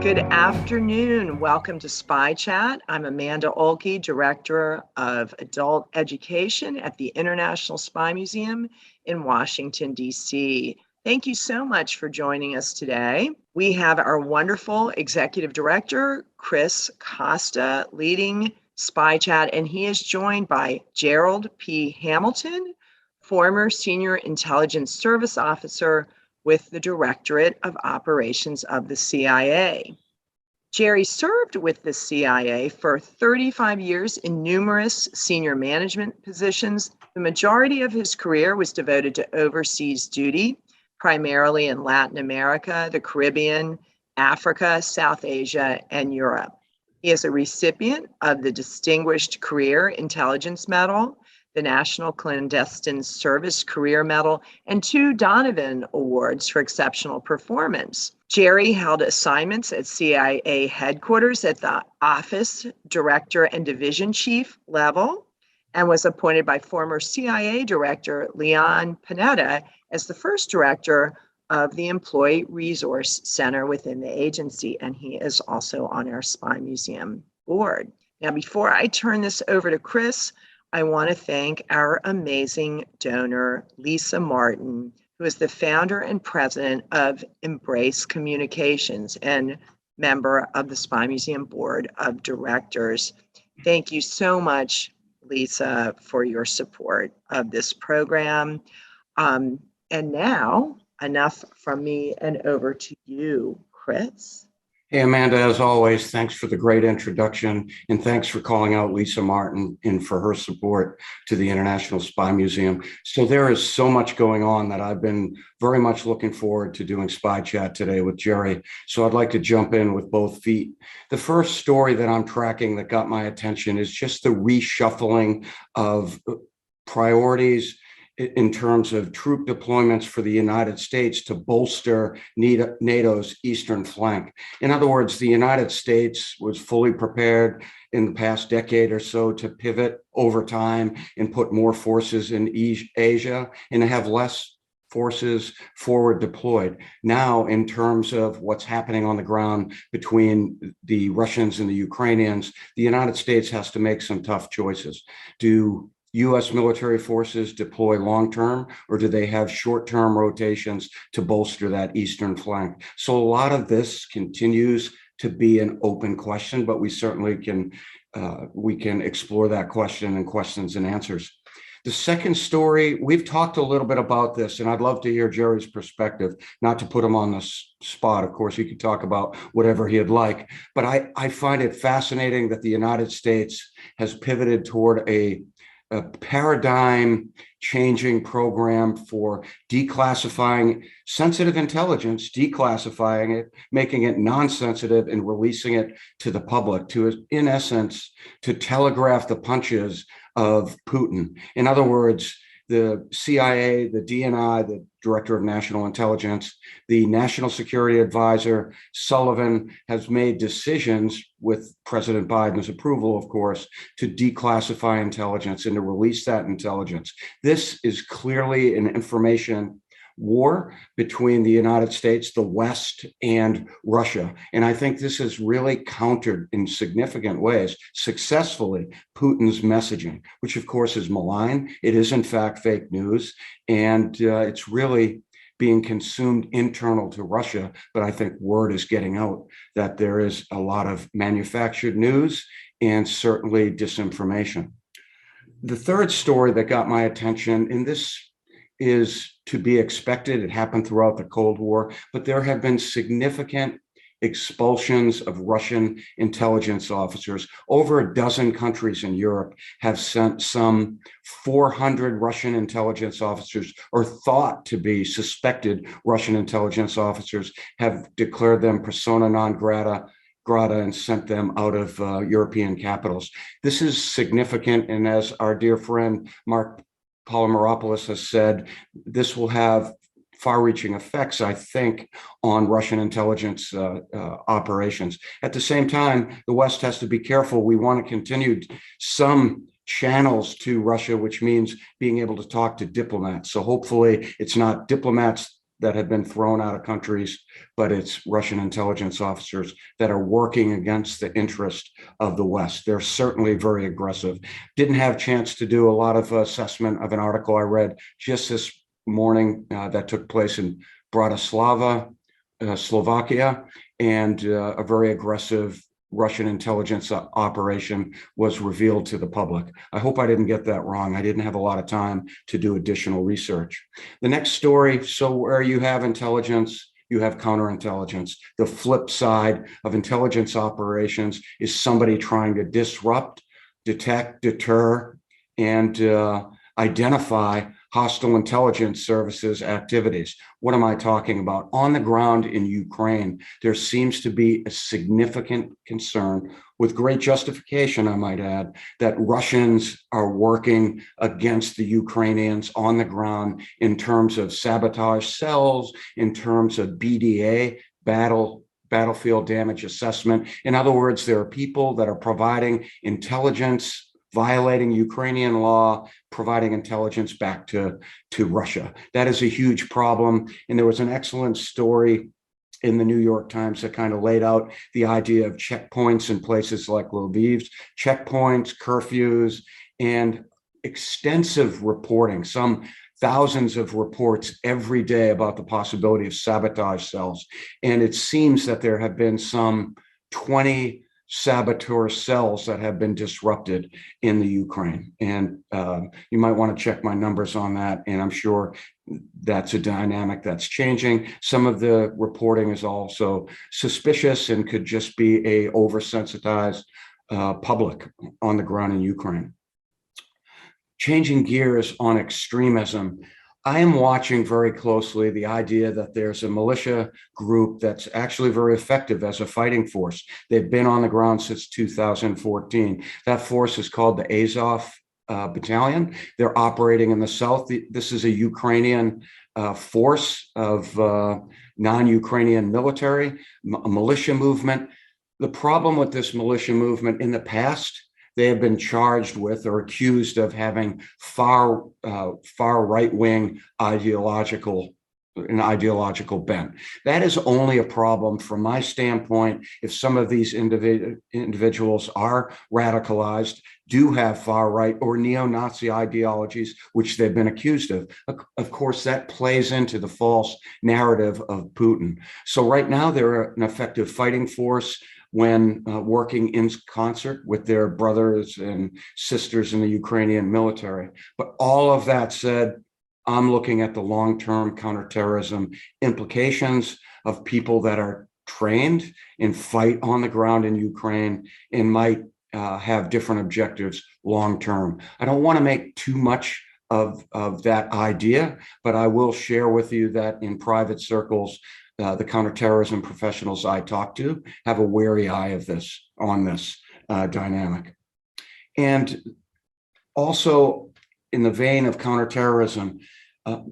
Good afternoon. Welcome to Spy Chat. I'm Amanda Olkey, Director of Adult Education at the International Spy Museum in Washington, D.C. Thank you so much for joining us today. We have our wonderful Executive Director, Chris Costa, leading Spy Chat, and he is joined by Gerald P. Hamilton, former Senior Intelligence Service Officer with the Directorate of Operations of the CIA. Jerry served with the CIA for 35 years in numerous senior management positions. The majority of his career was devoted to overseas duty, primarily in Latin America, the Caribbean, Africa, South Asia, and Europe. He is a recipient of the Distinguished Career Intelligence Medal, the National Clandestine Service Career Medal, and 2 Donovan Awards for exceptional performance. Jerry held assignments at CIA headquarters at the office, director, and division chief level, and was appointed by former CIA Director Leon Panetta as the first director of the Employee Resource Center within the agency, and he is also on our Spy Museum board. Now, before I turn this over to Chris, I want to thank our amazing donor, Lisa Martin, who is the founder and president of Embrace Communications and member of the Spy Museum Board of Directors. Thank you so much, Lisa, for your support of this program. And now, enough from me and over to you, Chris. Hey, Amanda, as always, thanks for the great introduction, and thanks for calling out Lisa Martin and for her support to the International Spy Museum. So there is so much going on that I've been very much looking forward to doing Spy Chat today with Jerry. So I'd like to jump in with both feet. The first story that I'm tracking that got my attention is just the reshuffling of priorities in terms of troop deployments for the United States to bolster NATO's eastern flank. In other words, the United States was fully prepared in the past decade or so to pivot over time and put more forces in Asia and have less forces forward deployed. Now, in terms of what's happening on the ground between the Russians and the Ukrainians, the United States has to make some tough choices. Do U.S. military forces deploy long-term, or do they have short-term rotations to bolster that eastern flank? So a lot of this continues to be an open question, but we certainly can explore that question in questions and answers. The second story, we've talked a little bit about this, and I'd love to hear Jerry's perspective, not to put him on the spot. Of course, he could talk about whatever he'd like, but I find it fascinating that the United States has pivoted toward a paradigm changing program for declassifying sensitive intelligence, declassifying it, making it non-sensitive and releasing it to the public to, in essence, to telegraph the punches of Putin. In other words, the CIA, the DNI, the Director of National Intelligence, the National Security Advisor, Sullivan, has made decisions with President Biden's approval, of course, to declassify intelligence and to release that intelligence. This is clearly an information war between the United States, the West, and Russia. And I think this has really countered in significant ways, successfully, Putin's messaging, which of course is malign. It is in fact fake news, and it's really being consumed internal to Russia. But I think word is getting out that there is a lot of manufactured news and certainly disinformation. The third story that got my attention, and this is to be expected. It happened throughout the Cold War, but there have been significant expulsions of Russian intelligence officers. Over a dozen countries in Europe have sent some 400 Russian intelligence officers, or thought to be suspected Russian intelligence officers, have declared them persona non grata and sent them out of European capitals. This is significant, and as our dear friend Mark Polymeropoulos has said, this will have far-reaching effects, I think, on Russian intelligence operations. At the same time, the West has to be careful. We want to continue some channels to Russia, which means being able to talk to diplomats. So hopefully it's not diplomats that have been thrown out of countries, but it's Russian intelligence officers that are working against the interest of the West. They're certainly very aggressive. Didn't have a chance to do a lot of assessment of an article I read just this morning that took place in Bratislava, Slovakia, and a very aggressive Russian intelligence operation was revealed to the public. I hope I didn't get that wrong. I didn't have a lot of time to do additional research. The next story, so where you have intelligence, you have counterintelligence. The flip side of intelligence operations is somebody trying to disrupt, detect, deter, and identify hostile intelligence services activities. What am I talking about? On the ground in Ukraine, there seems to be a significant concern, with great justification, I might add, that Russians are working against the Ukrainians on the ground in terms of sabotage cells, in terms of BDA, battlefield damage assessment. In other words, there are people that are providing intelligence, violating Ukrainian law, providing intelligence back to Russia. That is a huge problem. And there was an excellent story in the New York Times that kind of laid out the idea of checkpoints in places like Lviv's, checkpoints, curfews, and extensive reporting, some thousands of reports every day about the possibility of sabotage cells. And it seems that there have been some 20 saboteur cells that have been disrupted in the Ukraine. And you might want to check my numbers on that. And I'm sure that's a dynamic that's changing. Some of the reporting is also suspicious and could just be a oversensitized public on the ground in Ukraine. Changing gears on extremism, I am watching very closely the idea that there's a militia group that's actually very effective as a fighting force. They've been on the ground since 2014. That force is called the Azov Battalion. They're operating in the south. This is a Ukrainian force of non-Ukrainian military, a militia movement. The problem with this militia movement in the past, they have been charged with or accused of having far right-wing ideological bent. That is only a problem from my standpoint if some of these individuals are radicalized, do have far right or neo-Nazi ideologies, which they've been accused of. Of course, that plays into the false narrative of Putin. So right now, they're an effective fighting force when working in concert with their brothers and sisters in the Ukrainian military. But all of that said, I'm looking at the long-term counterterrorism implications of people that are trained and fight on the ground in Ukraine and might have different objectives long-term. I don't want to make too much of that idea, but I will share with you that in private circles, the counterterrorism professionals I talk to have a wary eye of this dynamic. And also in the vein of counterterrorism,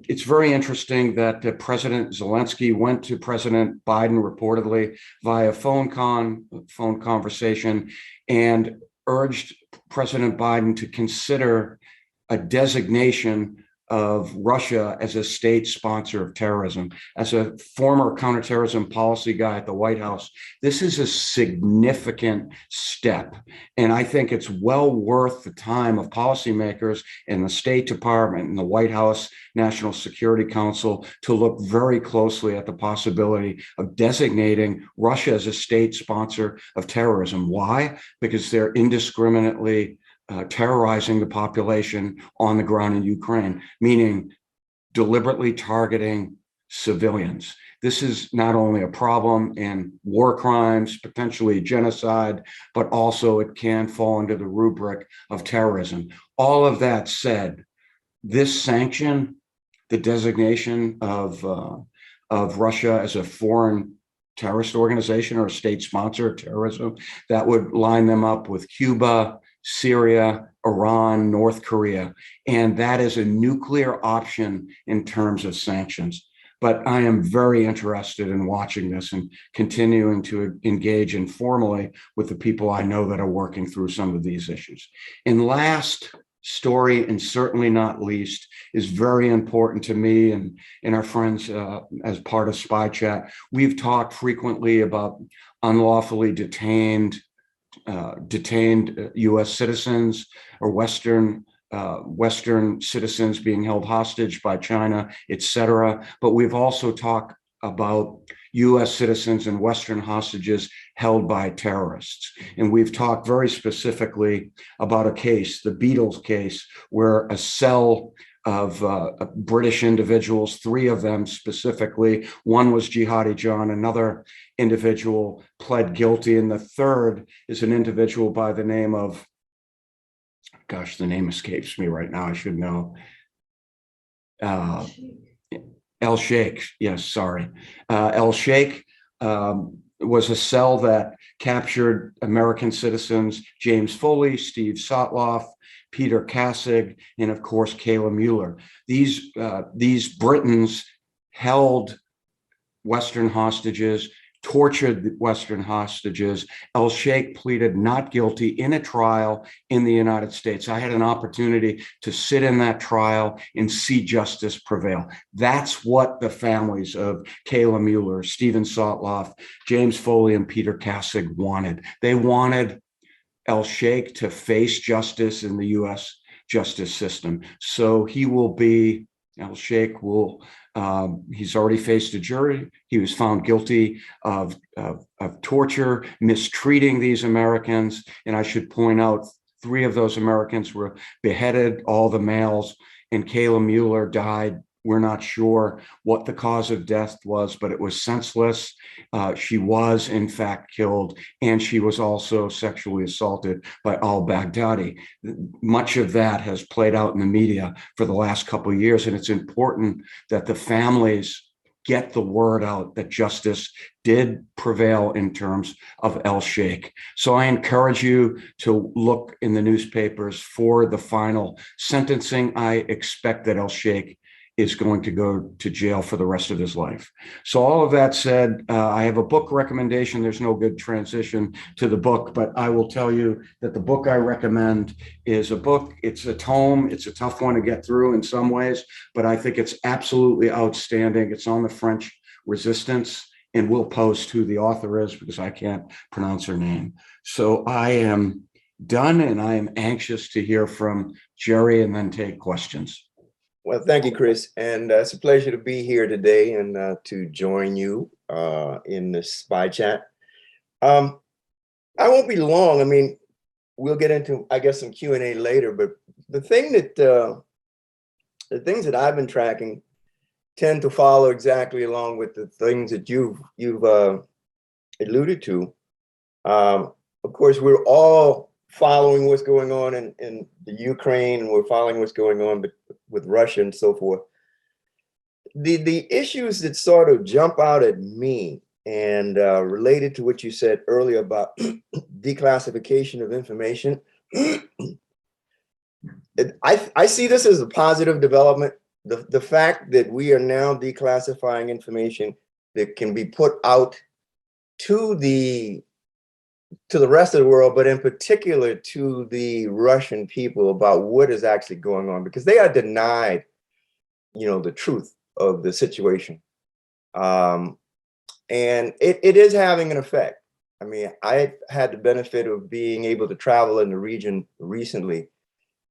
it's very interesting that President Zelensky went to President Biden reportedly via phone conversation and urged President Biden to consider a designation of Russia as a state sponsor of terrorism. As a former counterterrorism policy guy at the White House, this is a significant step. And I think it's well worth the time of policymakers in the State Department and the White House National Security Council to look very closely at the possibility of designating Russia as a state sponsor of terrorism. Why? Because they're indiscriminately terrorizing the population on the ground in Ukraine, meaning deliberately targeting civilians. This is not only a problem in war crimes, potentially genocide, but also it can fall under the rubric of terrorism. All of that said, this sanction, the designation of Russia as a foreign terrorist organization or a state sponsor of terrorism, that would line them up with Cuba, Syria, Iran, North Korea, and that is a nuclear option in terms of sanctions. But I am very interested in watching this and continuing to engage informally with the people I know that are working through some of these issues. And last, story, and certainly not least, is very important to me and our friends as part of Spy Chat. We've talked frequently about unlawfully detained U.S. citizens or Western citizens being held hostage by China, etc. But we've also talked about U.S. citizens and Western hostages held by terrorists. And we've talked very specifically about a case, the Beatles case, where a cell of British individuals, 3 of them specifically, one was Jihadi John, another individual pled guilty, and the third is an individual by the name of, gosh, the name escapes me right now, I should know. El Shaikh, yes, sorry. El Shaikh was a cell that captured American citizens, James Foley, Steve Sotloff, Peter Kassig, and of course, Kayla Mueller. These Britons held Western hostages, tortured Western hostages. El Shaikh pleaded not guilty in a trial in the United States. I had an opportunity to sit in that trial and see justice prevail. That's what the families of Kayla Mueller, Stephen Sotloff, James Foley, and Peter Kassig wanted. They wanted El Shaikh to face justice in the U.S. justice system. So El Shaikh will, he's already faced a jury. He was found guilty of torture, mistreating these Americans. And I should point out, 3 of those Americans were beheaded, all the males, and Kayla Mueller died. We're not sure what the cause of death was, but it was senseless. She was, in fact, killed, and she was also sexually assaulted by al-Baghdadi. Much of that has played out in the media for the last couple of years, and it's important that the families get the word out that justice did prevail in terms of El Shaikh. So I encourage you to look in the newspapers for the final sentencing. I expect that El Shaikh is going to go to jail for the rest of his life. So all of that said, I have a book recommendation. There's no good transition to the book, but I will tell you that the book I recommend is a book. It's a tome. It's a tough one to get through in some ways, but I think it's absolutely outstanding. It's on the French resistance, and we'll post who the author is because I can't pronounce her name. So I am done, and I am anxious to hear from Jerry and then take questions. Well, thank you, Chris. And it's a pleasure to be here today and to join you in this Spy Chat. I won't be long. I mean, we'll get into, I guess, some Q&A later, but the things that I've been tracking tend to follow exactly along with the things that you've alluded to. Of course, we're all following what's going on in the Ukraine, and we're following what's going on with Russia and so forth. The issues that sort of jump out at me and related to what you said earlier about declassification of information, I see this as a positive development. The fact that we are now declassifying information that can be put out to the rest of the world, but in particular to the Russian people about what is actually going on, because they are denied, the truth of the situation. And it is having an effect. I mean, I had the benefit of being able to travel in the region recently,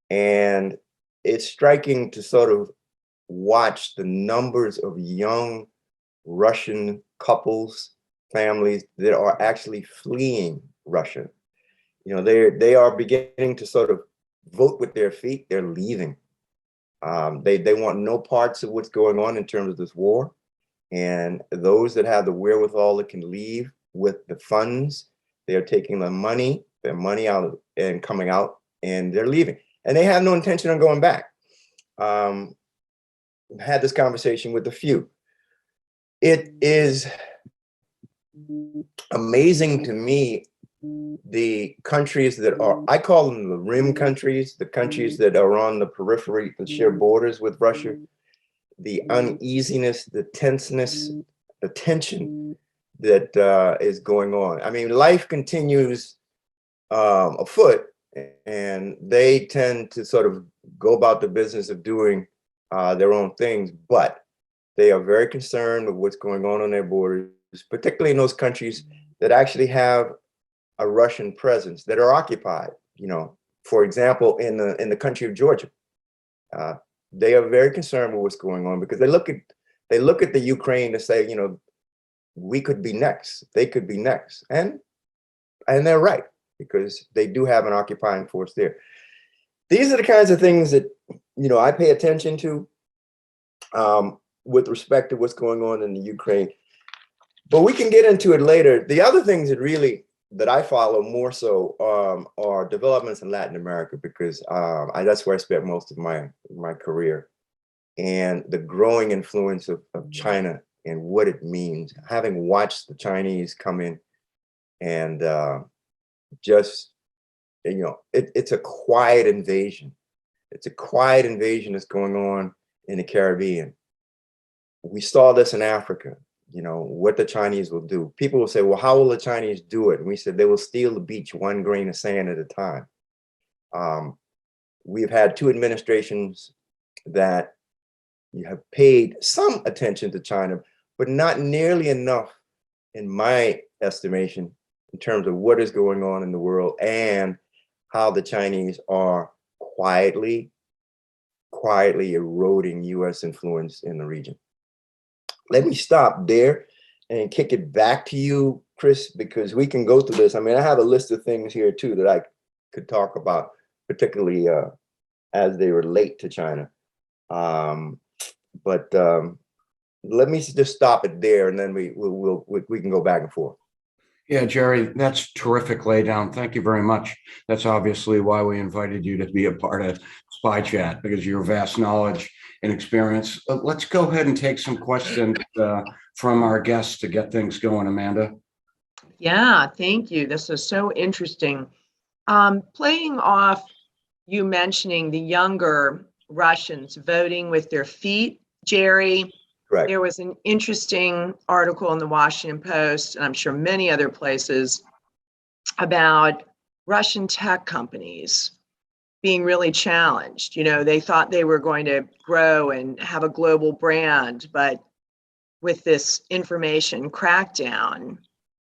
and it's striking to sort of watch the numbers of young Russian couples, families that are actually fleeing Russia. They are beginning to sort of vote with their feet. They're leaving. They want no parts of what's going on in terms of this war. And those that have the wherewithal that can leave with the funds, they're taking their money out and coming out, and they're leaving. And they have no intention on going back. Had this conversation with a few. It is amazing to me, the countries that are, I call them the rim countries, the countries that are on the periphery that share borders with Russia, the uneasiness, the tenseness, the tension that is going on. I mean, life continues afoot, and they tend to sort of go about the business of doing their own things, but they are very concerned with what's going on their borders, particularly in those countries that actually have a Russian presence, that are occupied. You know, for example, in the country of Georgia, they are very concerned with what's going on, because they look at the Ukraine to say, you know, we could be next, they could be next, and they're right, because they do have an occupying force there. These are the kinds of things that, you know, I pay attention to with respect to what's going on in the Ukraine. But we can get into it later. The other things that I follow more so are developments in Latin America, because that's where I spent most of my career, and the growing influence of China and what it means. Having watched the Chinese come in and just, you know, it's a quiet invasion. It's a quiet invasion that's going on in the Caribbean. We saw this in Africa, you know, what the Chinese will do. People will say, well, how will the Chinese do it? And we said they will steal the beach one grain of sand at a time. We've had two administrations that have paid some attention to China, but not nearly enough, in my estimation, in terms of what is going on in the world and how the Chinese are quietly eroding US influence in the region. Let me stop there and kick it back to you, Chris, because we can go through this. I mean, I have a list of things here too that I could talk about, particularly as they relate to China. But let me just stop it there, and then we can go back and forth. Yeah, Jerry, that's terrific laydown. Thank you very much. That's obviously why we invited you to be a part of Spy Chat, because of your vast knowledge and experience. Let's go ahead and take some questions from our guests to get things going, Amanda. Yeah, thank you. This is so interesting. Playing off you mentioning the younger Russians voting with their feet, Jerry, Correct. There was an interesting article in the Washington Post, and I'm sure many other places, about Russian tech companies being really challenged. You know, they thought they were going to grow and have a global brand, but with this information crackdown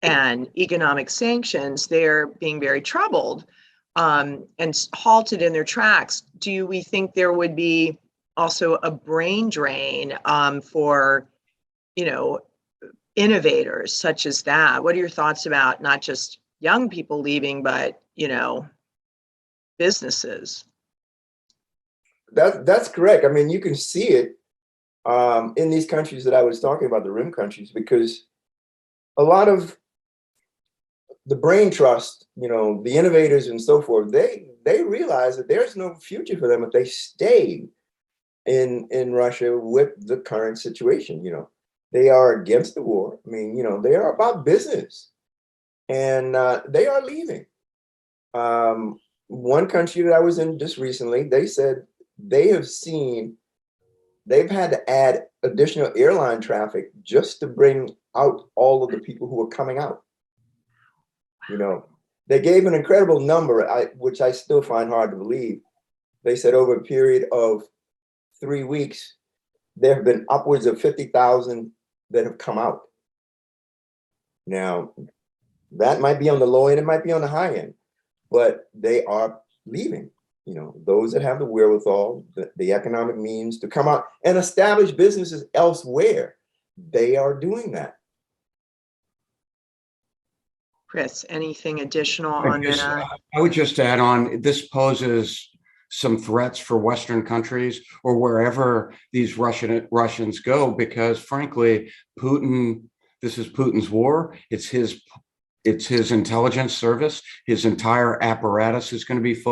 and economic sanctions, they're being very troubled and halted in their tracks. Do we think there would be also a brain drain for, you know, innovators such as that? What are your thoughts about not just young people leaving, but, you know, businesses? That's correct. I mean, you can see it in these countries that I was talking about, the rim countries, because a lot of the brain trust, you know, the innovators and so forth, they realize that there's no future for them if they stay in Russia with the current situation. You know, they are against the war. I mean, you know, they are about business, and they are leaving. One country that I was in just recently, they said they've had to add additional airline traffic just to bring out all of the people who are coming out. You know, they gave an incredible number, which I still find hard to believe. They said over a period of 3 weeks, there have been upwards of 50,000 that have come out. Now, that might be on the low end, it might be on the high end, but they are leaving. You know, those that have the wherewithal, the economic means to come out and establish businesses elsewhere, they are doing that. Chris, anything additional on that? I would just add on, this poses some threats for Western countries or wherever these Russians go, because frankly, Putin, this is Putin's war. It's his intelligence service. His entire apparatus is going to be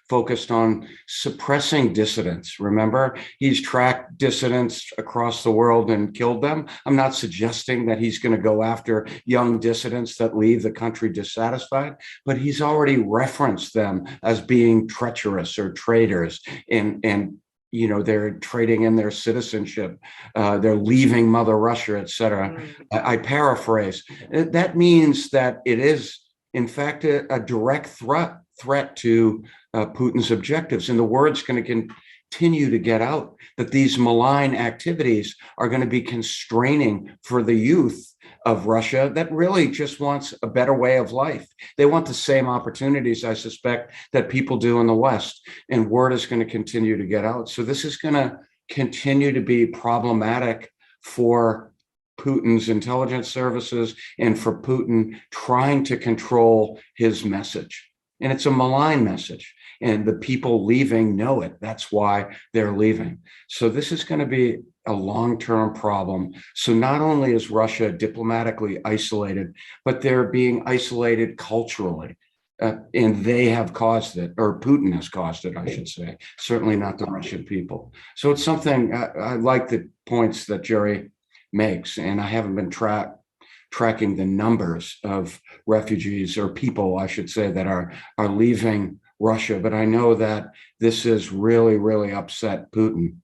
focused on suppressing dissidents. Remember, he's tracked dissidents across the world and killed them. I'm not suggesting that he's going to go after young dissidents that leave the country dissatisfied, but he's already referenced them as being treacherous or traitors, and you know, they're trading in their citizenship, they're leaving Mother Russia, etc. I paraphrase. That means that it is, in fact, a direct threat threat to Putin's objectives. And the word's going to continue to get out that these malign activities are going to be constraining for the youth of Russia that really just wants a better way of life. They want the same opportunities, I suspect, that people do in the West. And word is going to continue to get out. So this is going to continue to be problematic for Putin's intelligence services and for Putin trying to control his message. And it's a malign message. And the people leaving know it. That's why they're leaving. So this is going to be a long-term problem. So not only is Russia diplomatically isolated, but they're being isolated culturally. And they have caused it, or Putin has caused it, I should say, certainly not the Russian people. So it's something, I like the points that Jerry makes, and I haven't been tracking the numbers of refugees, or people, I should say, that are leaving Russia, but I know that this has really, really upset Putin.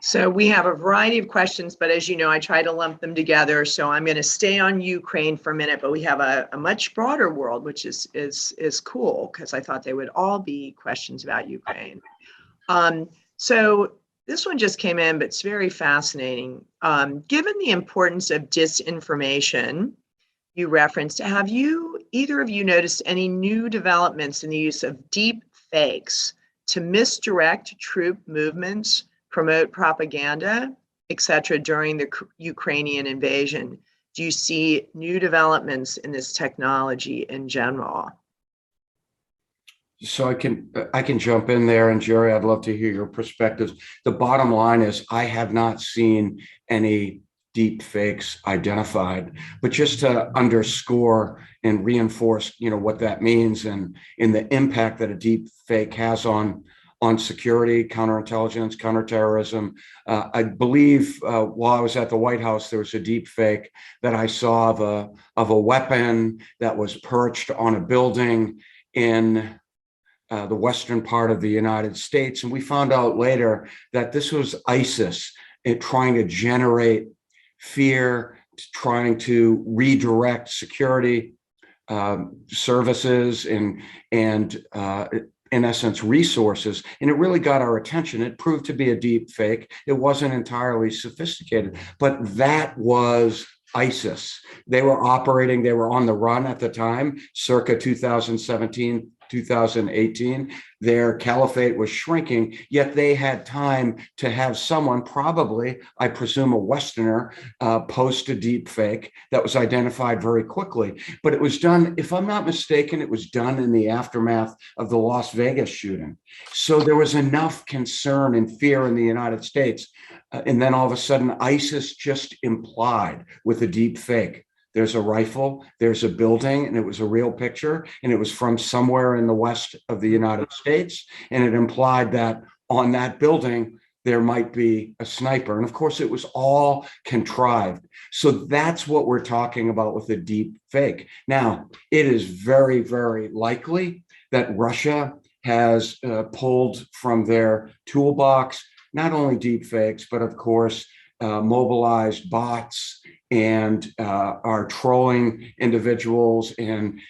So we have a variety of questions, but as you know, I try to lump them together. So I'm going to stay on Ukraine for a minute, but we have a much broader world, which is cool, because I thought they would all be questions about Ukraine. So this one just came in, but it's very fascinating. Given the importance of disinformation you referenced, have either of you noticed any new developments in the use of deep fakes to misdirect troop movements, promote propaganda, etc. during the Ukrainian invasion? Do you see new developments in this technology in general? So I can jump in there, and Jerry, I'd love to hear your perspectives. The bottom line is I have not seen any deep fakes identified, but just to underscore and reinforce, what that means and in the impact that a deep fake has on security, counterintelligence, counterterrorism. I believe while I was at the White House, there was a deep fake that I saw of a weapon that was perched on a building in the western part of the United States. And we found out later that this was ISIS trying to generate fear, trying to redirect security services and in essence, resources. And it really got our attention. It proved to be a deep fake. It wasn't entirely sophisticated, but that was ISIS. They were operating, they were on the run at the time, circa 2017, 2018. Their caliphate was shrinking, yet they had time to have someone, probably, I presume a Westerner, post a deep fake that was identified very quickly. But it was done, if I'm not mistaken, it was done in the aftermath of the Las Vegas shooting. So there was enough concern and fear in the United States. And then all of a sudden, ISIS just implied with a deep fake. There's a rifle, there's a building, and it was a real picture, and it was from somewhere in the west of the United States, and it implied that on that building, there might be a sniper. And of course, it was all contrived. So that's what we're talking about with a deep fake. Now, it is very, very likely that Russia has pulled from their toolbox not only deep fakes, but of course, mobilized bots and are trolling individuals and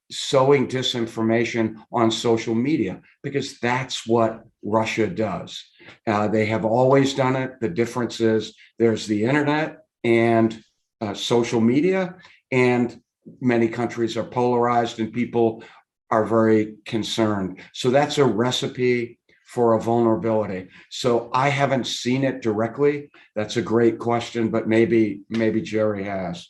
sowing disinformation on social media, because that's what Russia does. They have always done it. The difference is there's the internet and social media, and many countries are polarized and people are very concerned. So that's a recipe for a vulnerability. So I haven't seen it directly. That's a great question, but maybe Jerry has.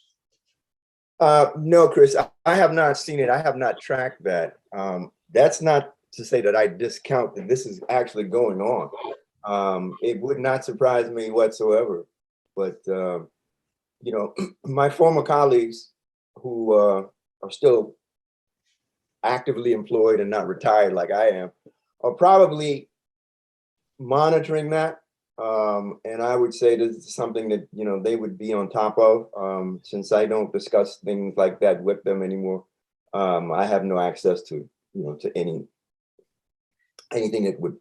No, Chris, I have not seen it. I have not tracked that. That's not to say that I discount that this is actually going on. It would not surprise me whatsoever. But, my former colleagues who are still actively employed and not retired like I am are probably monitoring that. And I would say this is something that, they would be on top of. Since I don't discuss things like that with them anymore, I have no access to, to anything that would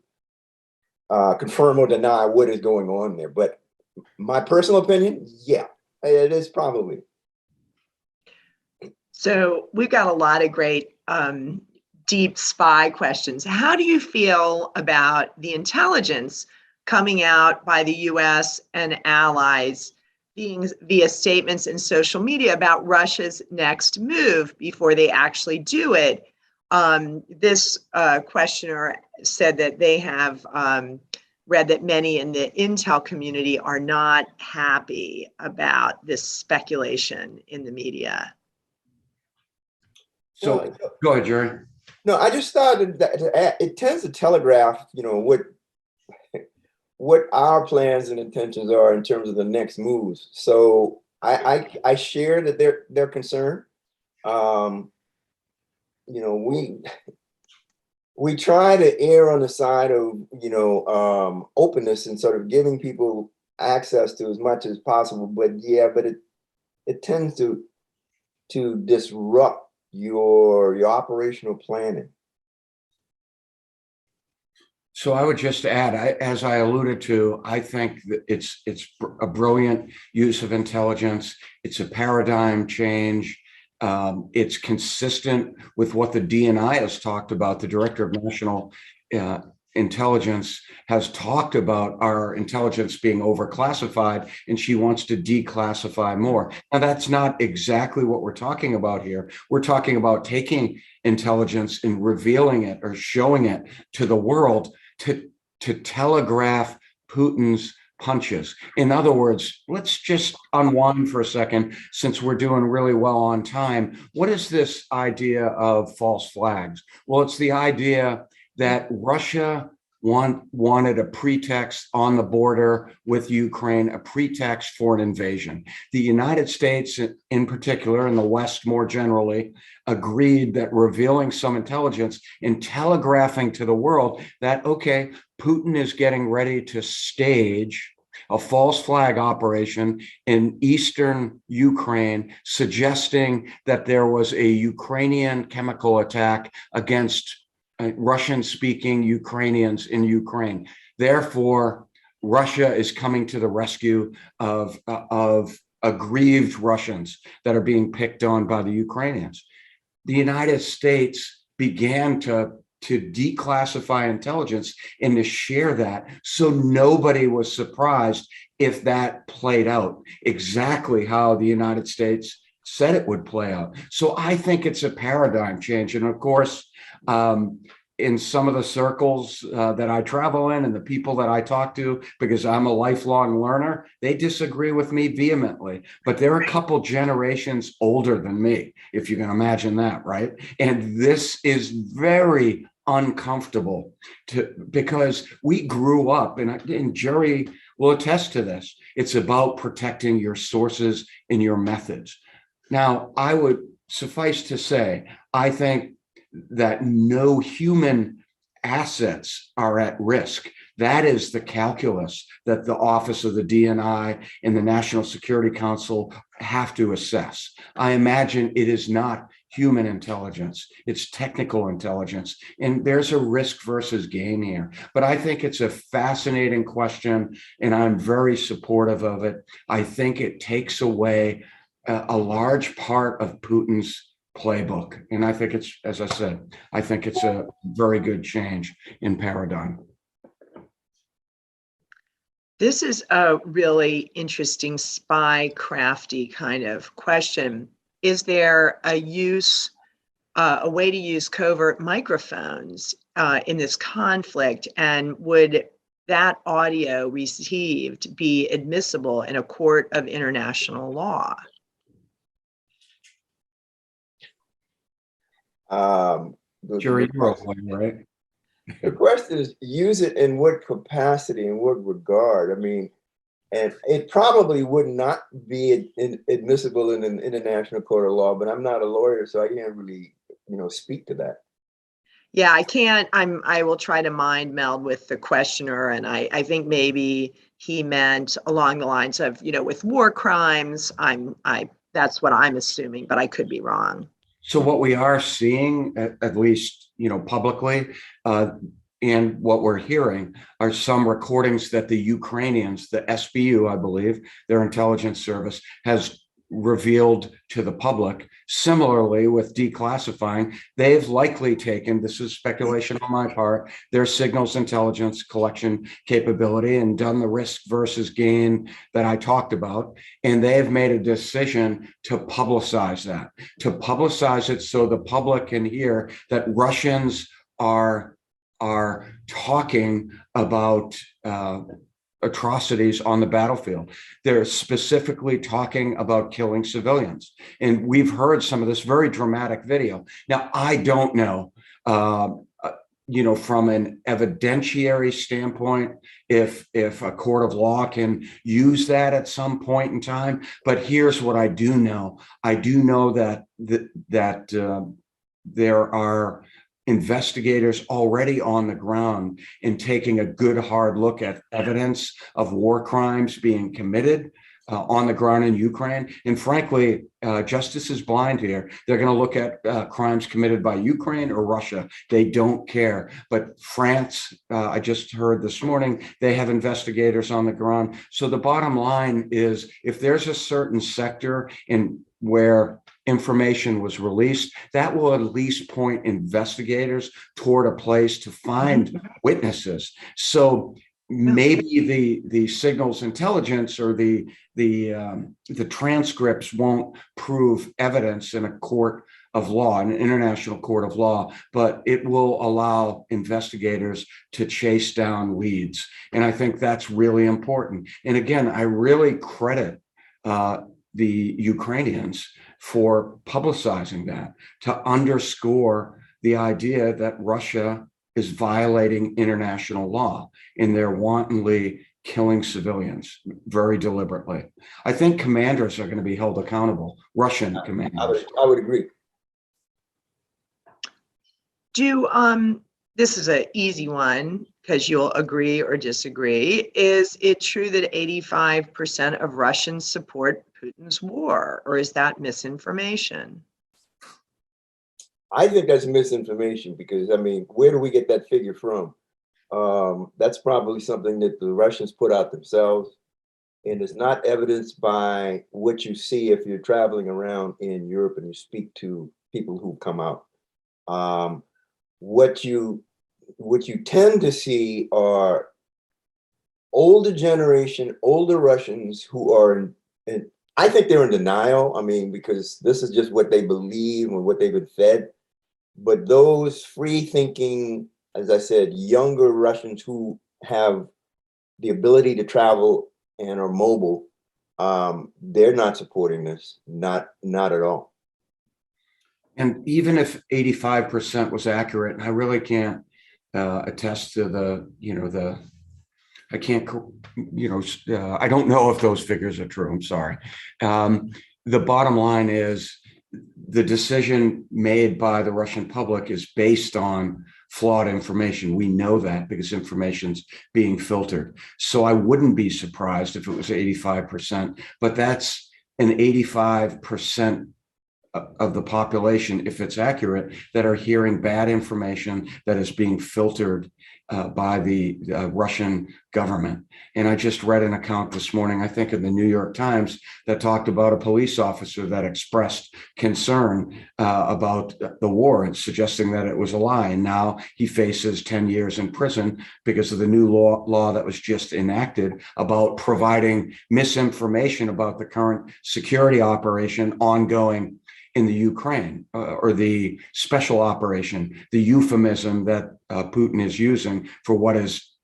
confirm or deny what is going on there. But my personal opinion, yeah, it is probably. So we've got a lot of great deep spy questions. How do you feel about the intelligence coming out by the US and allies being via statements in social media about Russia's next move before they actually do it? This questioner said that they have read that many in the intel community are not happy about this speculation in the media. So go ahead, Jerry. No, I just thought that it tends to telegraph, what our plans and intentions are in terms of the next moves. So I share that their concern. We try to err on the side of openness and sort of giving people access to as much as possible. But it tends to disrupt your operational planning. So I would just add, as I alluded to, I think that it's a brilliant use of intelligence. It's a paradigm change. It's consistent with what the DNI has talked about. The Director of National Intelligence has talked about our intelligence being overclassified, and she wants to declassify more. Now, that's not exactly what we're talking about here. We're talking about taking intelligence and revealing it or showing it to the world to telegraph Putin's punches. In other words, let's just unwind for a second, since we're doing really well on time. What is this idea of false flags? Well, it's the idea that Russia wanted a pretext on the border with Ukraine, a pretext for an invasion. The United States in particular, and the West more generally, agreed that revealing some intelligence and telegraphing to the world that, okay, Putin is getting ready to stage a false flag operation in eastern Ukraine, suggesting that there was a Ukrainian chemical attack against Russian-speaking Ukrainians in Ukraine. Therefore, Russia is coming to the rescue of aggrieved Russians that are being picked on by the Ukrainians. The United States began to declassify intelligence and to share that, so nobody was surprised if that played out exactly how the United States said it would play out. So I think it's a paradigm change. And of course, in some of the circles that I travel in and the people that I talk to, because I'm a lifelong learner, they disagree with me vehemently. But they're a couple generations older than me, if you can imagine that, right? And this is very uncomfortable because we grew up, and Jerry will attest to this, it's about protecting your sources and your methods. Now, I would suffice to say, I think that no human assets are at risk. That is the calculus that the Office of the DNI and the National Security Council have to assess. I imagine it is not human intelligence, it's technical intelligence. And there's a risk versus gain here. But I think it's a fascinating question, and I'm very supportive of it. I think it takes away a large part of Putin's playbook. And I think it's, as I said, I think it's a very good change in paradigm. This is a really interesting spy crafty kind of question. Is there a way to use covert microphones in this conflict? And would that audio received be admissible in a court of international law? Jerry, you're right. The question is, use it in what capacity and what regard? I mean, and it probably would not be admissible in an international court of law, but I'm not a lawyer, so I can't really, speak to that. Yeah, I can't. I will try to mind meld with the questioner, and I think maybe he meant along the lines of, with war crimes. That's what I'm assuming, but I could be wrong. So what we are seeing, at least, publicly, and what we're hearing are some recordings that the Ukrainians, the SBU, I believe, their intelligence service, has revealed to the public. Similarly, with declassifying, they've likely taken, this is speculation on my part, their signals intelligence collection capability and done the risk versus gain that I talked about. And they've made a decision to publicize that, to publicize it so the public can hear that Russians are talking about atrocities on the battlefield. They're specifically talking about killing civilians. And we've heard some of this very dramatic video. Now, I don't know, from an evidentiary standpoint, if a court of law can use that at some point in time. But here's what I do know. I do know that there are investigators already on the ground and taking a good hard look at evidence of war crimes being committed on the ground in Ukraine. And frankly, justice is blind here. They're going to look at crimes committed by Ukraine or Russia. They don't care. But France, I just heard this morning, they have investigators on the ground. So the bottom line is, if there's a certain sector in where information was released, that will at least point investigators toward a place to find witnesses. So maybe the signals intelligence or the transcripts won't prove evidence in a court of law, an international court of law, but it will allow investigators to chase down leads. And I think that's really important. And again, I really credit the Ukrainians for publicizing that, to underscore the idea that Russia is violating international law and they're wantonly killing civilians very deliberately. I think commanders are going to be held accountable, Russian commanders. I would agree. This is an easy one because you'll agree or disagree. Is it true that 85% of Russians support Putin's war, or is that misinformation? I think that's misinformation because, I mean, where do we get that figure from? That's probably something that the Russians put out themselves, and it's not evidenced by what you see if you're traveling around in Europe and you speak to people who come out. What you tend to see are older generation, older Russians who are I think they're in denial. I mean, because this is just what they believe and what they've been fed. But those free-thinking, as I said, younger Russians who have the ability to travel and are mobile, they're not supporting this, not at all. And even if 85% was accurate, and I really can't attest to I can't, I don't know if those figures are true. I'm sorry. The bottom line is the decision made by the Russian public is based on flawed information. We know that because information's being filtered. So I wouldn't be surprised if it was 85%, but that's an 85% of the population, if it's accurate, that are hearing bad information that is being filtered by the Russian government. And I just read an account this morning, I think in the New York Times, that talked about a police officer that expressed concern about the war and suggesting that it was a lie. And now he faces 10 years in prison because of the new law that was just enacted about providing misinformation about the current security operation ongoing in the Ukraine, or the special operation, the euphemism that Putin is using for what is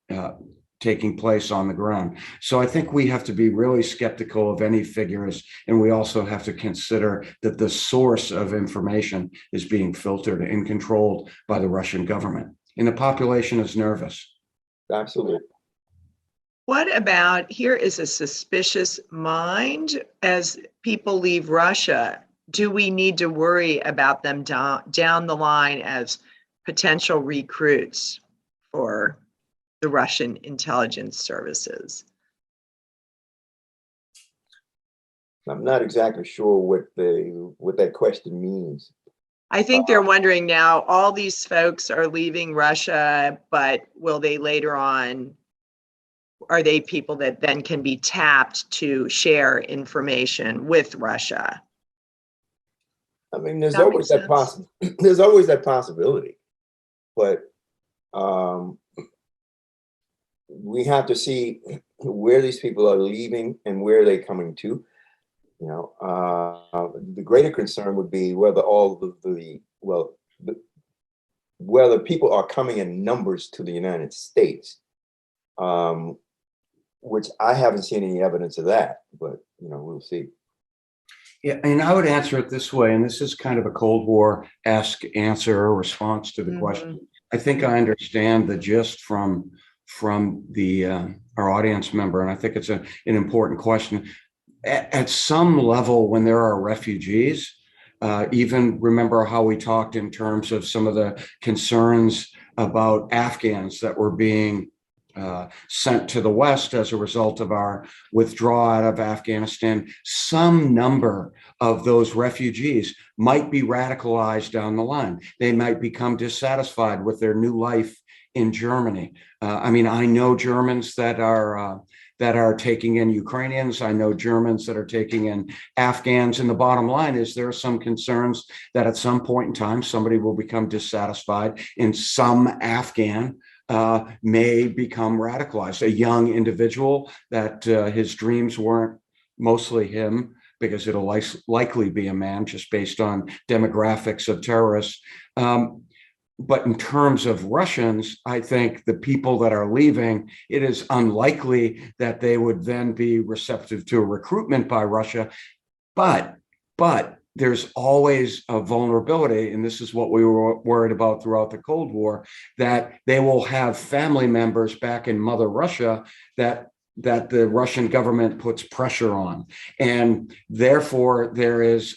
taking place on the ground. So I think we have to be really skeptical of any figures, and we also have to consider that the source of information is being filtered and controlled by the Russian government, and the population is nervous. Absolutely. What about, here is a suspicious mind as people leave Russia? Do we need to worry about them down the line as potential recruits for the Russian intelligence services? I'm not exactly sure what that question means. I think they're wondering now, all these folks are leaving Russia, but will they later on are they people that then can be tapped to share information with Russia? I mean, there's That always makes that there's always that possibility, but we have to see where these people are leaving and where they're coming to. You know, the greater concern would be whether whether people are coming in numbers to the United States, which I haven't seen any evidence of that, but you know, we'll see. Yeah, and I would answer it this way, and this is kind of a Cold War-esque answer or response to the question. I think I understand the gist from the our audience member, and I think it's an important question. At some level, when there are refugees, even remember how we talked in terms of some of the concerns about Afghans that were being sent to the West as a result of our withdrawal out of Afghanistan. Some number of those refugees might be radicalized down the line. They might become dissatisfied with their new life in Germany. I mean, I know Germans that are taking in Ukrainians. I know Germans that are taking in Afghans. And the bottom line is there are some concerns that at some point in time, somebody will become dissatisfied and some Afghan may become radicalized. A young individual that his dreams weren't mostly him, because it'll likely be a man just based on demographics of terrorists. But in terms of Russians, I think the people that are leaving, it is unlikely that they would then be receptive to a recruitment by Russia. But there's always a vulnerability, and this is what we were worried about throughout the Cold War, that they will have family members back in Mother Russia that the Russian government puts pressure on. And therefore, there is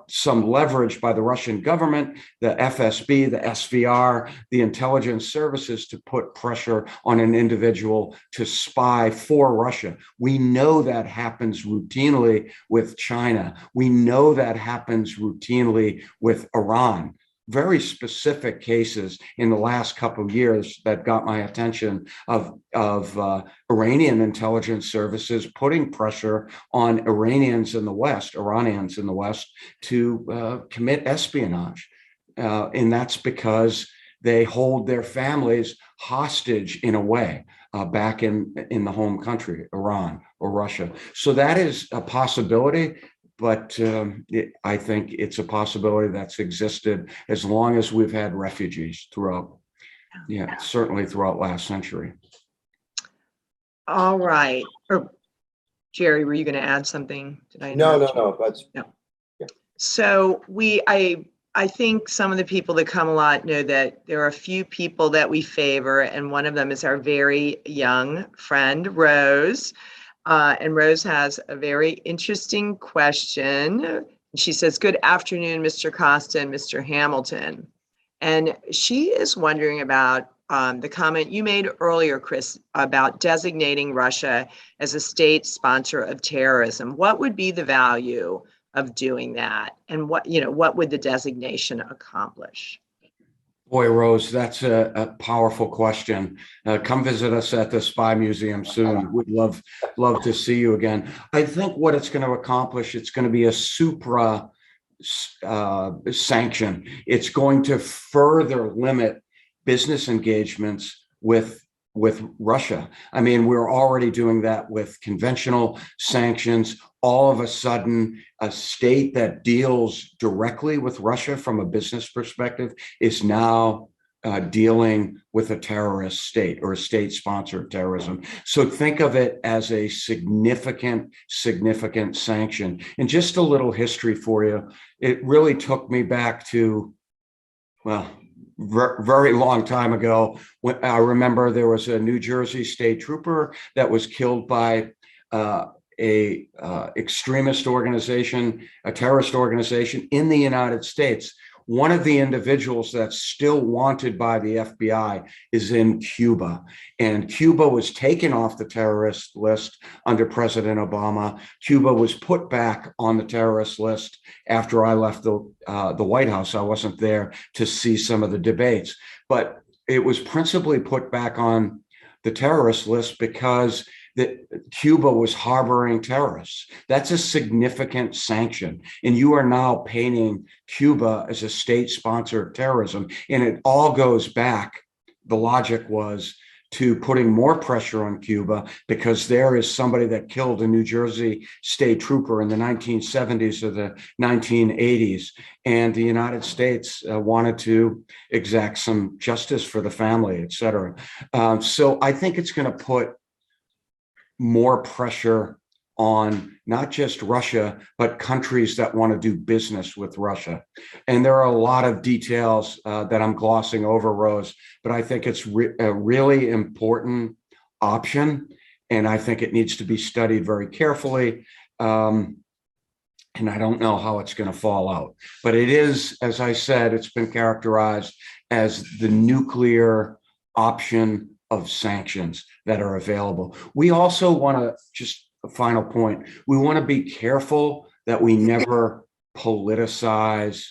some leverage by the Russian government, the FSB, the SVR, the intelligence services to put pressure on an individual to spy for Russia. We know that happens routinely with China. We know that happens routinely with Iran. Very specific cases in the last couple of years that got my attention of Iranian intelligence services putting pressure on Iranians in the West, to commit espionage. And that's because they hold their families hostage in a way back in the home country, Iran or Russia. So that is a possibility. But I think it's a possibility that's existed as long as we've had refugees throughout, certainly throughout last century. All right. Jerry, were you going to add something? Did I No. No. Yeah. So I think some of the people that come a lot know that there are a few people that we favor, and one of them is our very young friend, Rose. And Rose has a very interesting question. She says, "Good afternoon, Mr. Costa and Mr. Hamilton." And she is wondering about the comment you made earlier, Chris, about designating Russia as a state sponsor of terrorism. What would be the value of doing that? And what would the designation accomplish? Boy, Rose, that's a powerful question. Come visit us at the Spy Museum soon. We'd love to see you again. I think what it's going to accomplish, it's going to be a supra sanction. It's going to further limit business engagements with Russia. I mean, we're already doing that with conventional sanctions. All of a sudden, a state that deals directly with Russia from a business perspective is now dealing with a terrorist state or a state sponsor of terrorism. So think of it as a significant sanction. And just a little history for you. It really took me back to, well, very long time ago. When I remember there was a New Jersey state trooper that was killed by a extremist organization, a terrorist organization in the United States. One of the individuals that's still wanted by the FBI is in Cuba, and Cuba was taken off the terrorist list under President Obama. Cuba was put back on the terrorist list after I left the White House. I wasn't there to see some of the debates, but it was principally put back on the terrorist list because Cuba was harboring terrorists. That's a significant sanction. And you are now painting Cuba as a state sponsor of terrorism. And it all goes back. The logic was to putting more pressure on Cuba because there is somebody that killed a New Jersey state trooper in the 1970s or the 1980s. And the United States wanted to exact some justice for the family, et cetera. So I think it's going to put more pressure on not just Russia, but countries that want to do business with Russia. And there are a lot of details that I'm glossing over, Rose, but I think it's a really important option. And I think it needs to be studied very carefully. And I don't know how it's going to fall out. But it is, as I said, it's been characterized as the nuclear option of sanctions that are available. We also want to, just a final point, we want to be careful that we never politicize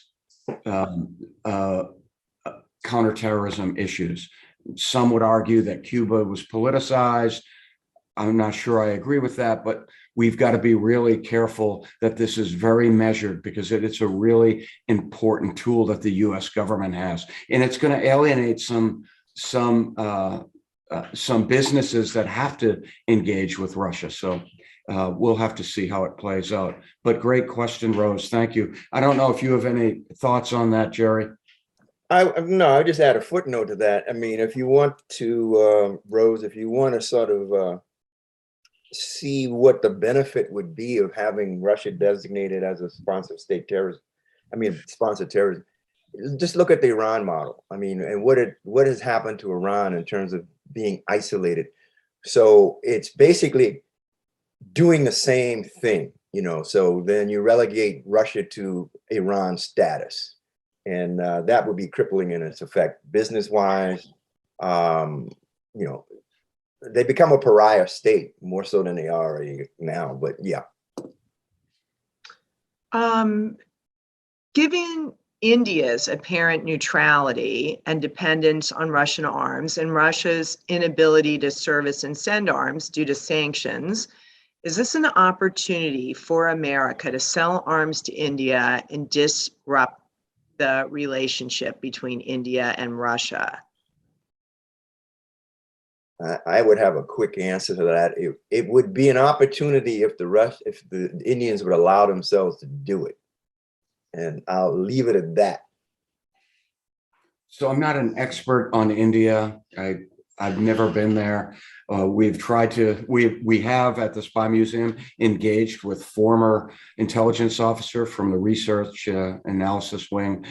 counterterrorism issues. Some would argue that Cuba was politicized. I'm not sure I agree with that, but we've got to be really careful that this is very measured because it's a really important tool that the U.S. government has, and it's going to alienate some businesses that have to engage with Russia. So we'll have to see how it plays out. But great question, Rose. Thank you. I don't know if you have any thoughts on that, Jerry. No, I just add a footnote to that. I mean, if you want to, Rose, if you want to sort of see what the benefit would be of having Russia designated as a sponsor of state terrorism, sponsor terrorism, just look at the Iran model. I mean, and what has happened to Iran in terms of being isolated. So it's basically doing the same thing, so then you relegate Russia to Iran status. And that would be crippling in its effect, business-wise. They become a pariah state more so than they are already now. But yeah. Given India's apparent neutrality and dependence on Russian arms and Russia's inability to service and send arms due to sanctions, is this an opportunity for America to sell arms to India and disrupt the relationship between India and Russia? I would have a quick answer to that. It would be an opportunity if the Indians would allow themselves to do it. And I'll leave it at that. So I'm not an expert on India. I've never been there. We've tried to, we have at the Spy Museum engaged with former intelligence officer from the research analysis wing.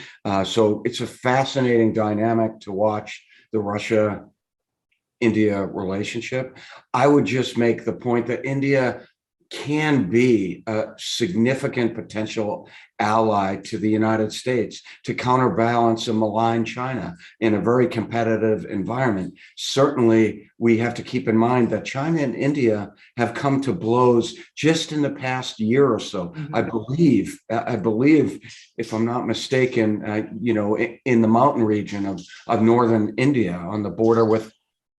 So it's a fascinating dynamic to watch the Russia-India relationship. I would just make the point that India can be a significant potential ally to the United States to counterbalance a malign China in a very competitive environment. Certainly, we have to keep in mind that China and India have come to blows just in the past year or so. Mm-hmm. I believe, if I'm not mistaken, in the mountain region of northern India on the border with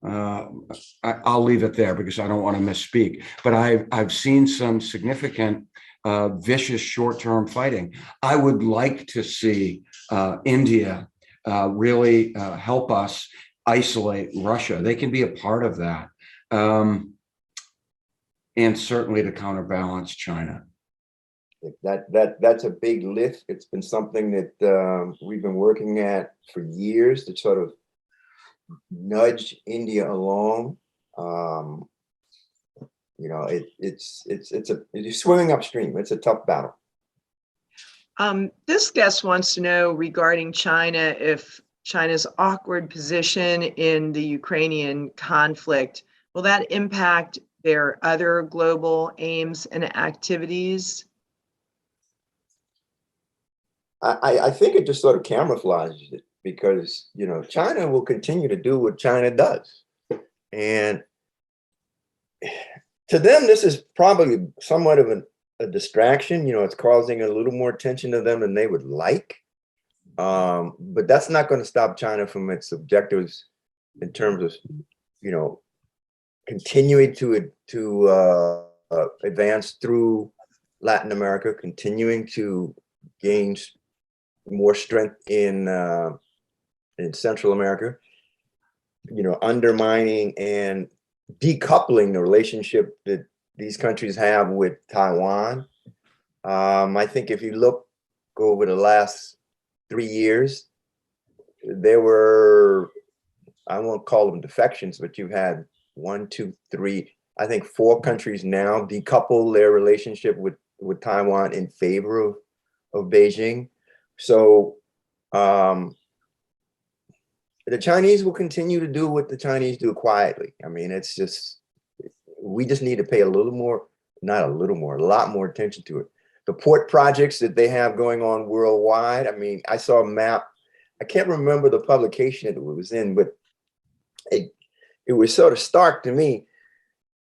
I'll leave it there because I don't want to misspeak, but I've seen some significant vicious short-term fighting. I would like to see India really help us isolate Russia. They can be a part of that, and certainly to counterbalance China. That's a big lift. It's been something that we've been working at for years to sort of nudge India along. It's swimming upstream. It's a tough battle. This guest wants to know regarding China, if China's awkward position in the Ukrainian conflict, will that impact their other global aims and activities? I think it just sort of camouflages it, because China will continue to do what China does, and to them this is probably somewhat of a distraction. It's causing a little more attention to them than they would like, but that's not going to stop China from its objectives in terms of continuing to advance through Latin America, continuing to gain more strength in Central America, undermining and decoupling the relationship that these countries have with Taiwan. I think if you look over the last 3 years, there were, I won't call them defections, but you've had 1, 2, 3, I think 4 countries now decouple their relationship with Taiwan in favor of Beijing. So the Chinese will continue to do what the Chinese do quietly. I mean, it's just, we just need to pay a little more, not a little more, a lot more attention to it. The port projects that they have going on worldwide. I mean, I saw a map. I can't remember the publication that it was in, but it was sort of stark to me.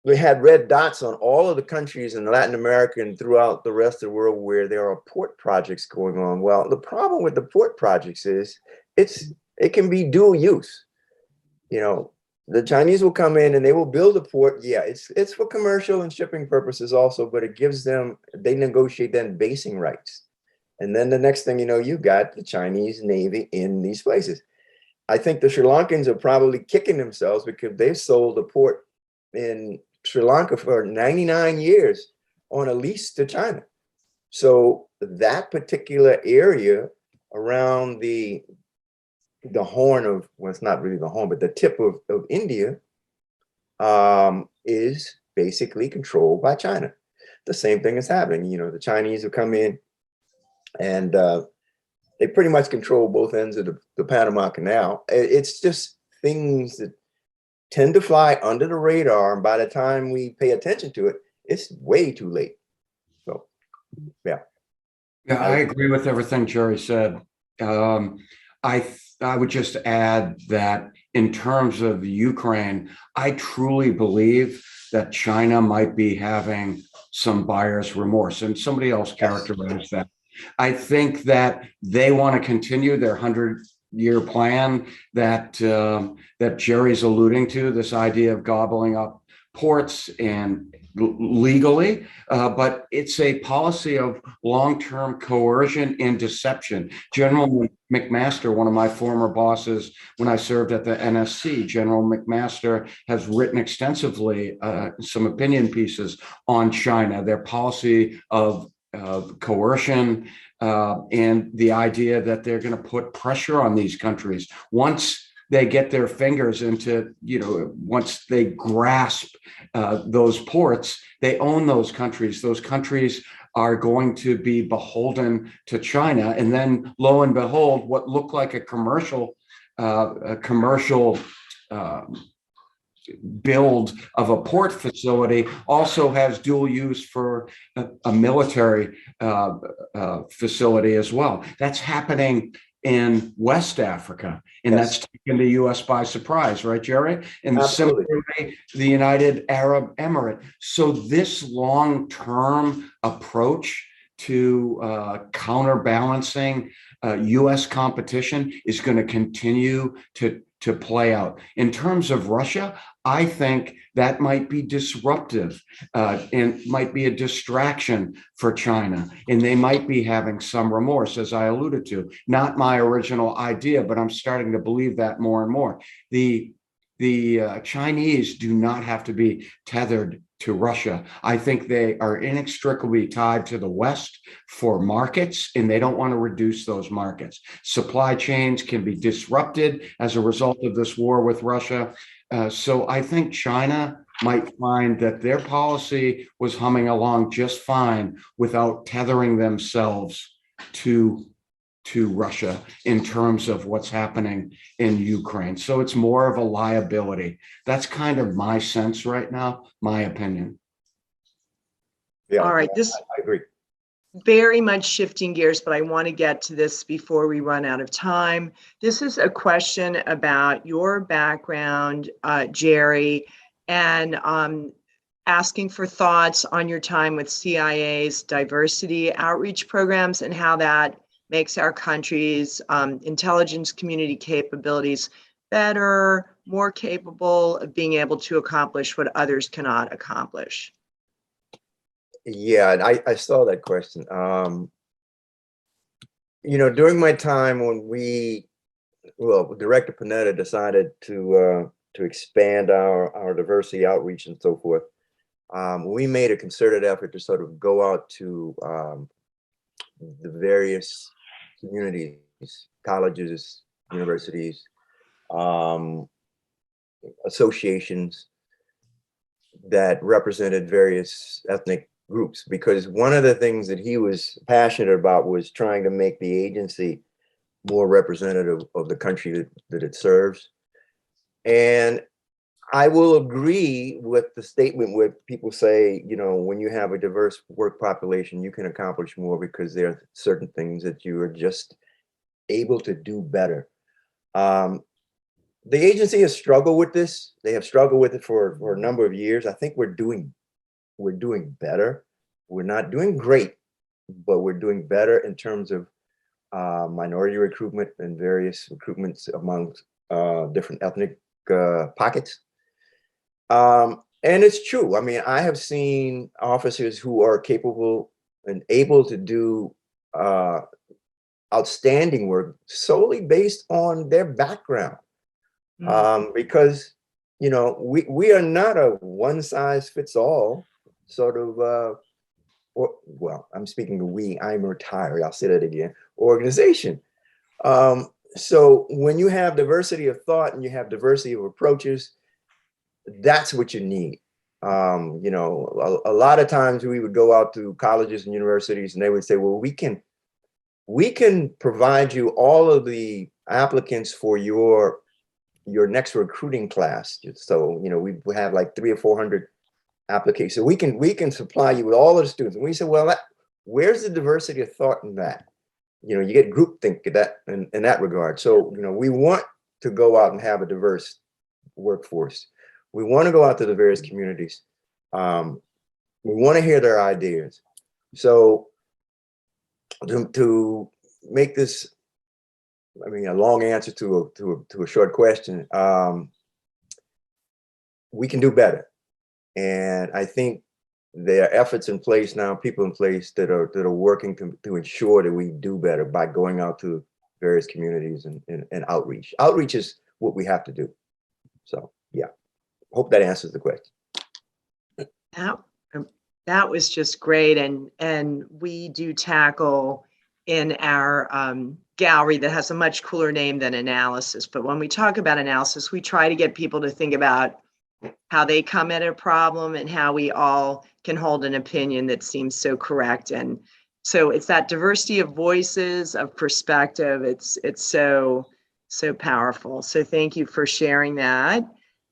We had red dots on all of the countries in Latin America and throughout the rest of the world where there are port projects going on. Well, the problem with the port projects is it can be dual use. The Chinese will come in and they will build a port. Yeah, it's for commercial and shipping purposes also, but it gives them, they negotiate then basing rights. And then the next thing you know, you got the Chinese Navy in these places. I think the Sri Lankans are probably kicking themselves because they've sold a port in Sri Lanka for 99 years on a lease to China. So that particular area around the horn of, well, it's not really the horn, but the tip of India is basically controlled by China. The same thing is happening. The Chinese have come in and they pretty much control both ends of the Panama Canal. It's just things that tend to fly under the radar. And by the time we pay attention to it, it's way too late. So, yeah. Yeah, I agree with everything Jerry said. I would just add that in terms of Ukraine, I truly believe that China might be having some buyer's remorse, and somebody else characterized that. I think that they want to continue their 100-year plan that Jerry's alluding to, this idea of gobbling up ports and legally, but it's a policy of long-term coercion and deception. General McMaster, one of my former bosses when I served at the NSC, General McMaster has written extensively some opinion pieces on China, their policy of coercion, and the idea that they're going to put pressure on these countries once they get their fingers into, once they grasp those ports, they own those countries. Those countries are going to be beholden to China. And then lo and behold, what looked like a commercial build of a port facility also has dual use for a military facility as well. That's happening in West Africa, and that's taken the U.S. by surprise, right, Jerry? And Absolutely. similarly, the United Arab Emirates. So this long-term approach to counterbalancing U.S. competition is going to continue to play out. In terms of Russia, I think that might be disruptive and might be a distraction for China. And they might be having some remorse, as I alluded to. Not my original idea, but I'm starting to believe that more and more. The Chinese do not have to be tethered to Russia. I think they are inextricably tied to the West for markets, and they don't want to reduce those markets. Supply chains can be disrupted as a result of this war with Russia. So I think China might find that their policy was humming along just fine without tethering themselves to Russia in terms of what's happening in Ukraine. So it's more of a liability. That's kind of my sense right now, my opinion. Yeah. All right. I agree. Very much shifting gears, but I want to get to this before we run out of time. This is a question about your background, Jerry, and asking for thoughts on your time with CIA's diversity outreach programs and how that makes our country's intelligence community capabilities better, more capable of being able to accomplish what others cannot accomplish? Yeah, and I saw that question. During my time when Director Panetta decided to expand our diversity outreach and so forth, we made a concerted effort to sort of go out to the various communities, colleges, universities, associations that represented various ethnic groups, because one of the things that he was passionate about was trying to make the agency more representative of the country that it serves. And I will agree with the statement where people say, when you have a diverse work population, you can accomplish more because there are certain things that you are just able to do better. The agency has struggled with this. They have struggled with it for a number of years. I think we're doing better. We're not doing great, but we're doing better in terms of minority recruitment and various recruitments among different ethnic pockets. And it's true. I mean, I have seen officers who are capable and able to do outstanding work solely based on their background. Because, we are not a one size fits all sort of, I'm speaking of we, I'm retired, I'll say that again, organization. So when you have diversity of thought and you have diversity of approaches, that's what you need. A lot of times we would go out to colleges and universities and they would say, well, we can provide you all of the applicants for your next recruiting class. So, we have like 300 or 400 applications. So we can supply you with all of the students. And we say, well, where's the diversity of thought in that? You get groupthink in that regard. So, we want to go out and have a diverse workforce. We want to go out to the various communities. We want to hear their ideas. So to make this, a long answer to a short question, we can do better. And I think there are efforts in place now, people in place that are working to ensure that we do better by going out to various communities and outreach. Outreach is what we have to do. So, yeah, hope that answers the question. That was just great. And we do tackle in our gallery that has a much cooler name than analysis. But when we talk about analysis, we try to get people to think about how they come at a problem and how we all can hold an opinion that seems so correct. And so it's that diversity of voices, of perspective. It's so powerful. So thank you for sharing that.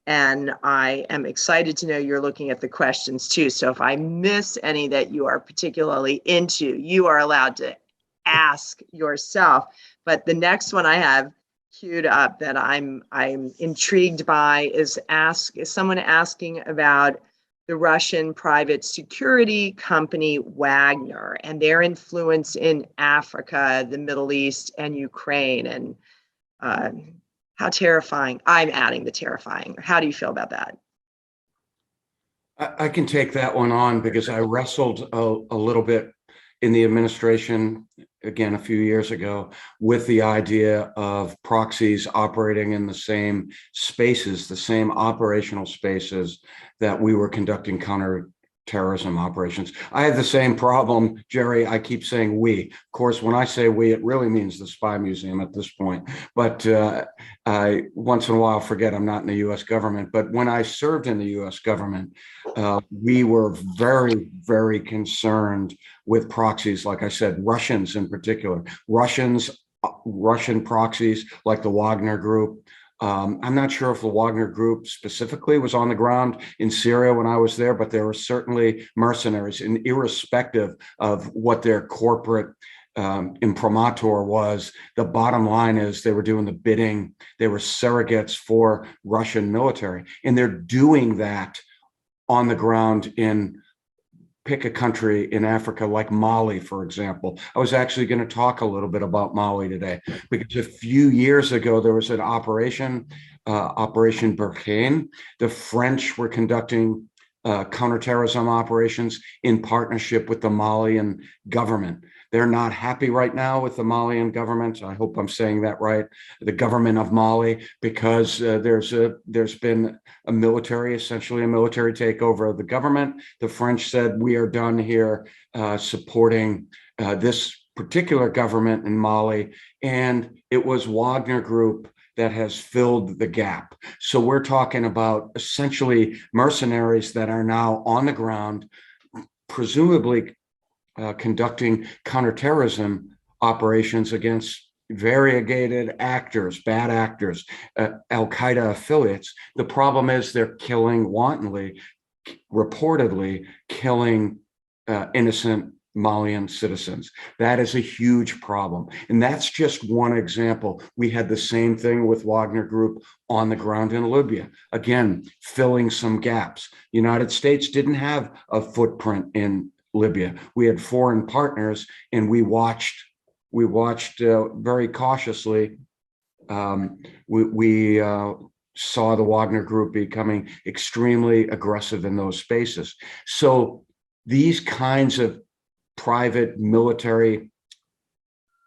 And I am excited to know you're looking at the questions too. So if I miss any that you are particularly into, you are allowed to ask yourself. But the next one I have queued up that I'm intrigued by is someone asking about the Russian private security company Wagner and their influence in Africa, the Middle East, and Ukraine, and how terrifying. I'm adding the terrifying. How do you feel about that? I can take that one on because I wrestled a little bit in the administration, again, a few years ago, with the idea of proxies operating in the same spaces, the same operational spaces that we were conducting counterterrorism operations. I had the same problem, Jerry. I keep saying we. Of course, when I say we, it really means the Spy Museum at this point. But I once in a while forget I'm not in the U.S. government. But when I served in the U.S. government, we were very, very concerned with proxies, like I said, Russians in particular, Russian proxies like the Wagner Group. I'm not sure if the Wagner Group specifically was on the ground in Syria when I was there, but there were certainly mercenaries, and irrespective of what their corporate imprimatur was, the bottom line is they were doing the bidding. They were surrogates for Russian military, and they're doing that on the ground in, pick a country in Africa like Mali, for example. I was actually going to talk a little bit about Mali today because a few years ago, there was an operation Operation Burkane. The French were conducting counterterrorism operations in partnership with the Malian government. They're not happy right now with the Malian government. I hope I'm saying that right. The government of Mali, because there's been essentially a military takeover of the government. The French said, we are done here supporting this particular government in Mali. And it was Wagner Group that has filled the gap. So we're talking about essentially mercenaries that are now on the ground, presumably conducting counterterrorism operations against variegated actors, bad actors, Al-Qaeda affiliates. The problem is they're killing wantonly, reportedly killing innocent Malian citizens. That is a huge problem. And that's just one example. We had the same thing with Wagner Group on the ground in Libya. Again, filling some gaps. The United States didn't have a footprint in Libya. We had foreign partners, and we watched very cautiously. We saw the Wagner Group becoming extremely aggressive in those spaces. So these kinds of private military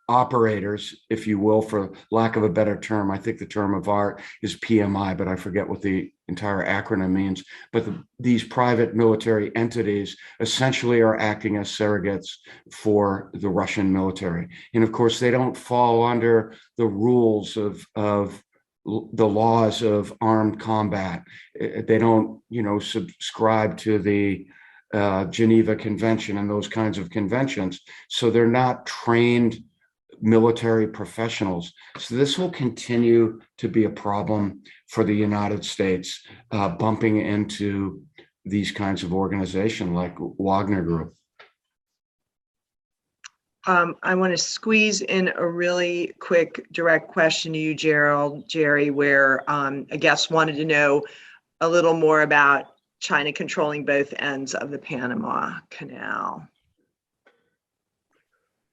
operators, if you will, for lack of a better term, I think the term of art is PMI, but I forget what the entire acronym means. But these private military entities essentially are acting as surrogates for the Russian military. And of course, they don't fall under the rules of the laws of armed combat. They don't, subscribe to the Geneva Convention and those kinds of conventions. So they're not trained military professionals. So this will continue to be a problem for the United States, bumping into these kinds of organizations like Wagner Group. I want to squeeze in a really quick, direct question to you, Jerry, where a guest wanted to know a little more about China controlling both ends of the Panama Canal.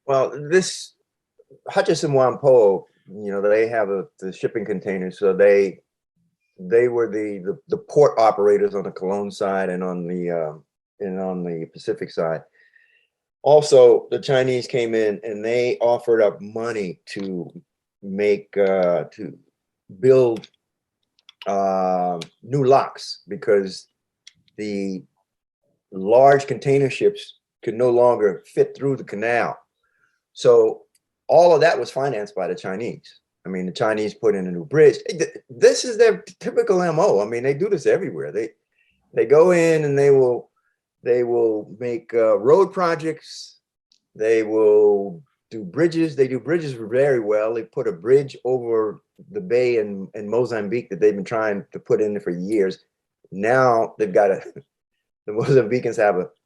Well, this Hutchison Whampoa, they have the shipping containers, so they were the port operators on the Cologne side and on the Pacific side. Also, the Chinese came in and they offered up money to build new locks, because the large container ships could no longer fit through the canal. So all of that was financed by the Chinese. I mean, the Chinese put in a new bridge. This is their typical MO. I mean, they do this everywhere. They go in and they will make road projects. They will do bridges. They do bridges very well. They put a bridge over the bay in Mozambique that they've been trying to put in for years. Now they've got the Mozambicans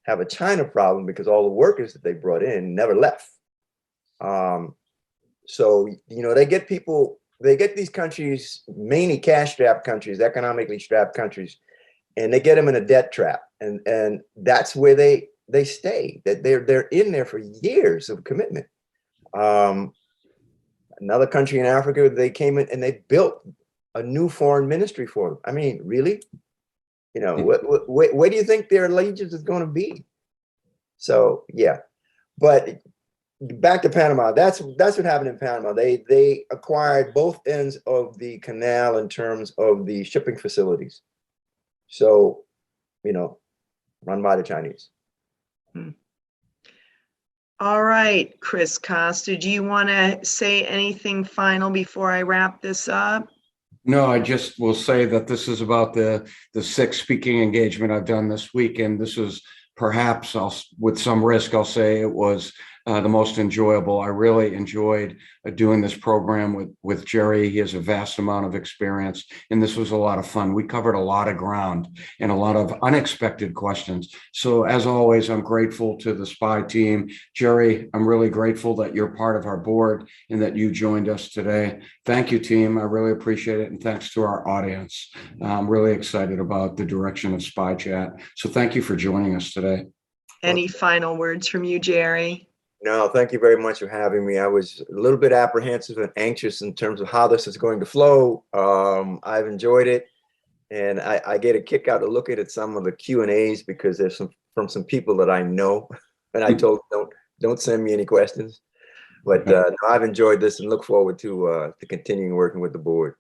have a China problem because all the workers that they brought in never left. So, they get these countries, mainly cash-strapped countries, economically strapped countries, and they get them in a debt trap. And that's where they stay, that they're in there for years of commitment. Another country in Africa, they came in and they built a new foreign ministry for them. I mean, really? Where do you think their allegiance is going to be? So, yeah. But back to Panama. That's what happened in Panama. They acquired both ends of the canal in terms of the shipping facilities. So, run by the Chinese. All right, Chris Costa, do you want to say anything final before I wrap this up? No, I just will say that this is about the sixth speaking engagement I've done this week, and this is perhaps, with some risk, I'll say it was the most enjoyable. I really enjoyed doing this program with Jerry. He has a vast amount of experience, and this was a lot of fun. We covered a lot of ground and a lot of unexpected questions. So as always, I'm grateful to the SPY team. Jerry, I'm really grateful that you're part of our board and that you joined us today. Thank you, team. I really appreciate it. And thanks to our audience. I'm really excited about the direction of SPY Chat. So thank you for joining us today. Any final words from you, Jerry? No, thank you very much for having me. I was a little bit apprehensive and anxious in terms of how this is going to flow. I've enjoyed it, and I get a kick out of looking at some of the Q&As because there's some from some people that I know, and I told them don't send me any questions. But no, I've enjoyed this and look forward to continuing working with the board.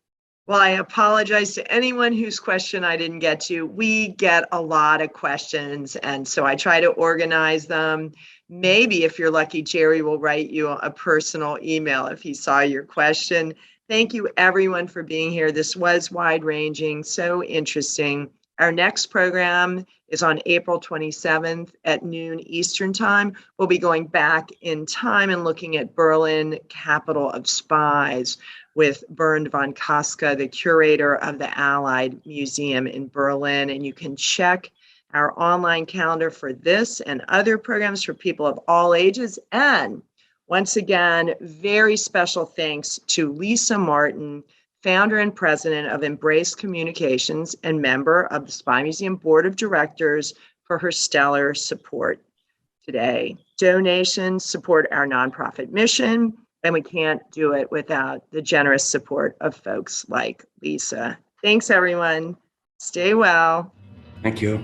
Well, I apologize to anyone whose question I didn't get to. We get a lot of questions, and so I try to organize them. Maybe if you're lucky, Jerry will write you a personal email if he saw your question. Thank you, everyone, for being here. This was wide-ranging, so interesting. Our next program is on April 27th at noon Eastern Time. We'll be going back in time and looking at Berlin, capital of spies, with Bernd von Costa, the curator of the Allied Museum in Berlin. And you can check our online calendar for this and other programs for people of all ages. And once again, very special thanks to Lisa Martin, founder and president of Embrace Communications and member of the Spy Museum Board of Directors, for her stellar support today. Donations support our nonprofit mission, and we can't do it without the generous support of folks like Lisa. Thanks, everyone. Stay well. Thank you.